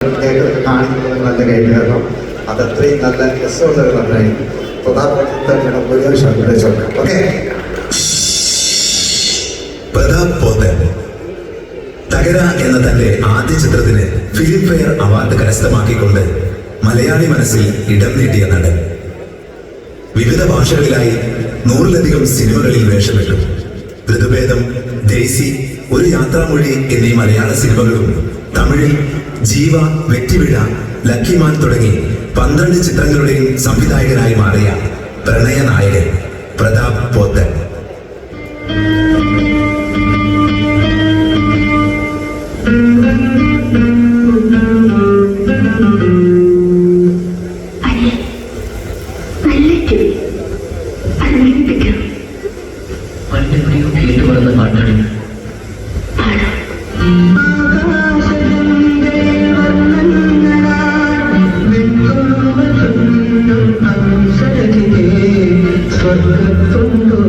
കാണിക്കുന്നത് നല്ല കൈഡ് കാരണം അതത്രയും നല്ല രസമുള്ള ഒരു നന്നായി പ്രതാപ് ഒരു ശബ്ദം ചോദിക്കാം. ഓക്കെ, പ്രതാപ് പോത്തൻ തകര എന്ന തന്റെ ആദ്യ ചിത്രത്തിന് ഫിലിം ഫെയർ അവാർഡ് കരസ്ഥമാക്കിക്കൊണ്ട് മലയാളി മനസ്സിൽ ഇടം നേടിയ നടൻ. വിവിധ ഭാഷകളിലായി 100-ലധികം സിനിമകളിൽ വേഷമിട്ടു. ഋതുഭേദം, ദേശി, ഒരു യാത്രാമൊഴി എന്നീ മലയാള സിനിമകളും തമിഴിൽ ജീവ, വെറ്റിവിഴ, ലക്കിമാൻ തുടങ്ങി 12 ചിത്രങ്ങളുടെയും സംവിധായകനായി മാറിയ പ്രണയ നായകൻ പ്രതാപ് പോത്തൻ. സ്വർഗത്തുണ്ടോ